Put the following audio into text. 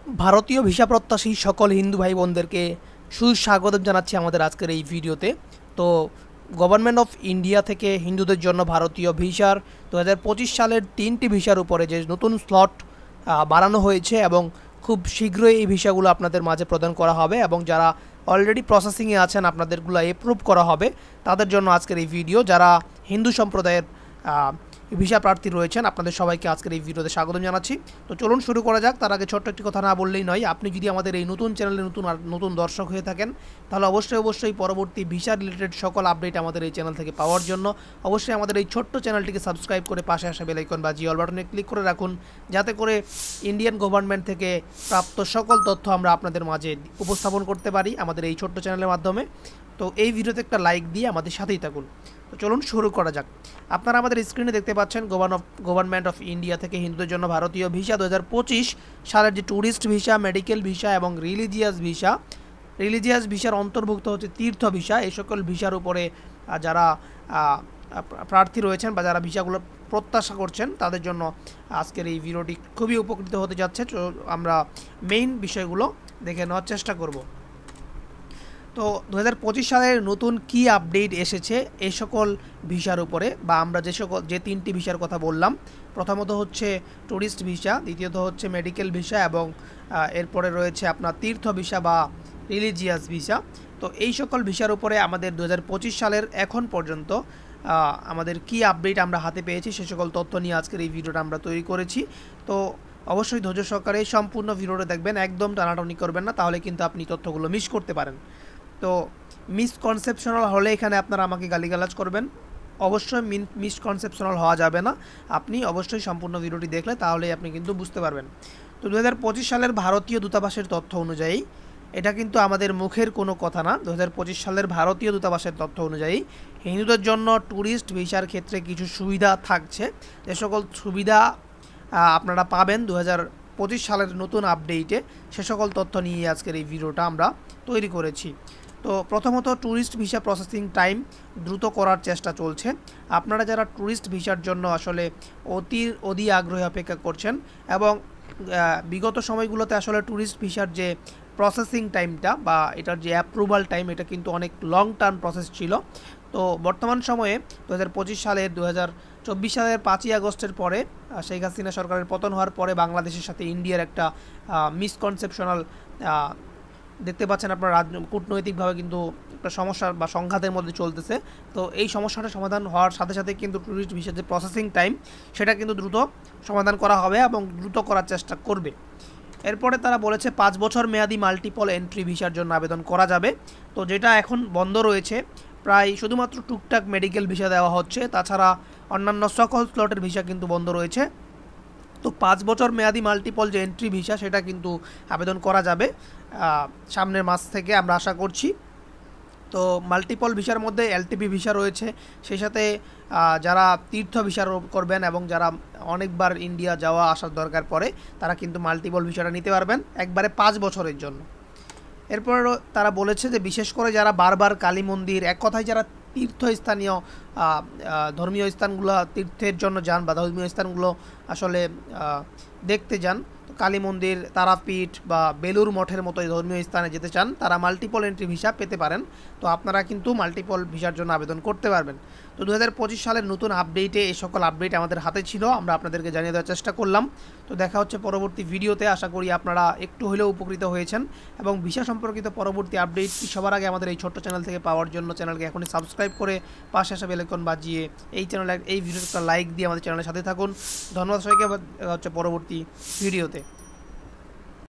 ভারতীয় ভিসা প্রত্যাশী সকল হিন্দু ভাই বোনদেরকে সুস্বাগতম জানাচ্ছি আমাদের আজকের এই ভিডিওতে। তো গভর্নমেন্ট অফ ইন্ডিয়া থেকে হিন্দুদের জন্য ভারতীয় ভিসার 2025 সালের 3টি ভিসার উপরে যে নতুন স্লট বাড়ানো হয়েছে এবং খুব শীঘ্রই এই ভিসাগুলো আপনাদের মাঝে প্রদান করা হবে এবং যারা অলরেডি প্রসেসিংয়ে আছেন আপনাদেরগুলো অ্যাপ্রুভ করা হবে তাদের জন্য আজকের এই ভিডিও। যারা হিন্দু সম্প্রদায়ের ভিসা প্রার্থী রয়েছেন আপনাদের সবাইকে আজকের এই ভিডিওতে স্বাগতম জানাচ্ছি। তো চলুন শুরু করা যাক। তার আগে ছোট্ট একটি কথা না বললেই নয়, আপনি যদি আমাদের এই নতুন চ্যানেলে নতুন দর্শক হয়ে থাকেন তাহলে অবশ্যই পরবর্তী ভিসা রিলেটেড সকল আপডেট আমাদের এই চ্যানেল থেকে পাওয়ার জন্য অবশ্যই আমাদের এই ছোট্ট চ্যানেলটিকে সাবস্ক্রাইব করে পাশে আসা বেল আইকন বা জি অল বাটনে ক্লিক করে রাখুন, যাতে করে ইন্ডিয়ান গভর্নমেন্ট থেকে প্রাপ্ত সকল তথ্য আমরা আপনাদের মাঝে উপস্থাপন করতে পারি আমাদের এই ছোট্ট চ্যানেলের মাধ্যমে। তো এই ভিডিওতে একটা লাইক দিয়ে আমাদের সাথেই থাকুন। তো চলুন শুরু করা যাক। আপনারা আমাদের স্ক্রিনে দেখতে পাচ্ছেন গভর্নমেন্ট অফ ইন্ডিয়া থেকে হিন্দুদের জন্য ভারতীয় ভিসা 2025 সালের যে ট্যুরিস্ট ভিসা, মেডিকেল ভিসা এবং রিলিজিয়াস ভিসার অন্তর্ভুক্ত হচ্ছে তীর্থ ভিসা। এই সকল ভিসার উপরে যারা প্রার্থী রয়েছেন বা যারা ভিসাগুলো প্রত্যাশা করছেন তাদের জন্য আজকের এই ভিডিওটি খুবই উপকৃত হতে যাচ্ছে। তো আমরা মেইন বিষয়গুলো দেখে নেওয়ার চেষ্টা করব। তো 2025 সালের নতুন কি আপডেট এসেছে এই সকল ভিসার উপরে, বা আমরা যে 3টি ভিসার কথা বললাম, প্রথমত হচ্ছে ট্যুরিস্ট ভিসা, দ্বিতীয়ত হচ্ছে মেডিকেল ভিসা এবং এরপরে রয়েছে আপনার তীর্থ ভিসা বা রিলিজিয়াস ভিসা। তো এই সকল ভিসার উপরে আমাদের 2025 সালের এখন পর্যন্ত আমাদের কি আপডেট আমরা হাতে পেয়েছি সে সকল তথ্য নিয়ে আজকের এই ভিডিওটা আমরা তৈরি করেছি। তো অবশ্যই ধৈর্য সহকারে সম্পূর্ণ ভিডিওটা দেখবেন, একদম টানাটানি করবেন না, তাহলে কিন্তু আপনি তথ্যগুলো মিস করতে পারেন। তো মিসকনসেপশনাল হলে এখানে আপনারা আমাকে গালিগালাজ করবেন, অবশ্যই মিসকনসেপশনাল হওয়া যাবে না। আপনি অবশ্যই সম্পূর্ণ ভিডিওটি দেখলে তাহলেই আপনি কিন্তু বুঝতে পারবেন। তো 2025 সালের ভারতীয় দূতাবাসের তথ্য অনুযায়ী, এটা কিন্তু আমাদের মুখের কোনো কথা না, 2025 সালের ভারতীয় দূতাবাসের তথ্য অনুযায়ী হিন্দুদের জন্য ট্যুরিস্ট ভিসার ক্ষেত্রে কিছু সুবিধা থাকছে। যে সকল সুবিধা আপনারা পাবেন 2025 সালের নতুন আপডেটে, সে সকল তথ্য নিয়ে আজকের এই ভিডিওটা আমরা তৈরি করেছি। তো প্রথমত ট্যুরিস্ট ভিসা প্রসেসিং টাইম দ্রুত করার চেষ্টা চলছে। আপনারা যারা ট্যুরিস্ট ভিসার জন্য আসলে অতি আগ্রহে অপেক্ষা করছেন এবং বিগত সময়গুলোতে আসলে ট্যুরিস্ট ভিসার যে প্রসেসিং টাইমটা বা এটার যে অ্যাপ্রুভাল টাইম, এটা কিন্তু অনেক লং টার্ম প্রসেস ছিল। তো বর্তমান সময়ে 2025 সালের 2024 সালের 5ই আগস্টের পরে শেখ হাসিনা সরকারের পতন হওয়ার পরে বাংলাদেশের সাথে ইন্ডিয়ার একটা মিসকনসেপশনাল দেখতে পাচ্ছেন আপনারা, কূটনৈতিকভাবে কিন্তু একটা সমস্যা বা সংঘাতের মধ্যে চলতেছে। তো এই সমস্যাটা সমাধান হওয়ার সাথে সাথে কিন্তু ট্যুরিস্ট ভিসার যে প্রসেসিং টাইম সেটা কিন্তু দ্রুত সমাধান করা হবে এবং দ্রুত করার চেষ্টা করবে। এরপরে তারা বলেছে 5 বছর মেয়াদি মাল্টিপল এন্ট্রি ভিসার জন্য আবেদন করা যাবে। তো যেটা এখন বন্ধ রয়েছে, প্রায় শুধুমাত্র টুকটাক মেডিকেল ভিসা দেওয়া হচ্ছে, তাছাড়া অন্যান্য সকল স্লটের ভিসা কিন্তু বন্ধ রয়েছে। তো 5 বছর মেয়াদি মাল্টিপল যে এন্ট্রি ভিসা সেটা কিন্তু আবেদন করা যাবে সামনের মাস থেকে, আমরা আশা করছি। তো মাল্টিপল ভিসার মধ্যে এলটিপি ভিসা রয়েছে, সেই সাথে যারা তীর্থ ভিসা করবেন এবং যারা অনেকবার ইন্ডিয়া যাওয়া আসার দরকার পড়ে তারা কিন্তু মাল্টিপল ভিসাটা নিতে পারবেন একবারে 5 বছরের জন্য। এরপর তারা বলেছে যে বিশেষ করে যারা বারবার কালী মন্দির, এক কথায় যারা তীর্থস্থানীয় ধর্মীয় স্থানগুলো তীর্থের জন্য যান বা ধর্মীয় স্থানগুলো আসলে দেখতে যান, কালী মন্দির, তারাপীঠ বা বেলুর মঠের মতো ধর্মীয় স্থানে যেতে চান, তারা মাল্টিপল এন্ট্রি ভিসা পেতে পারেন। তো আপনারা কিন্তু মাল্টিপল ভিসার জন্য আবেদন করতে পারবেন। তো 2025 সালের নতুন আপডেটে এই সকল আপডেট আমাদের হাতে ছিল, আমরা আপনাদেরকে জানিয়ে দেওয়ার চেষ্টা করলাম। তো দেখা হচ্ছে পরবর্তী ভিডিওতে, আশা করি আপনারা একটু হলেও উপকৃত হয়েছেন এবং ভিসা সম্পর্কিত পরবর্তী আপডেটটি সবার আগে আমাদের এই ছোট্ট চ্যানেল থেকে পাওয়ার জন্য চ্যানেলকে এখনই সাবস্ক্রাইব করে পাশে আসা বেল আইকন বাজিয়ে এই ভিডিওটা লাইক দিয়ে আমাদের চ্যানেলের সাথে থাকুন। ধন্যবাদ সবাইকে, হচ্ছে পরবর্তী ভিডিওতে।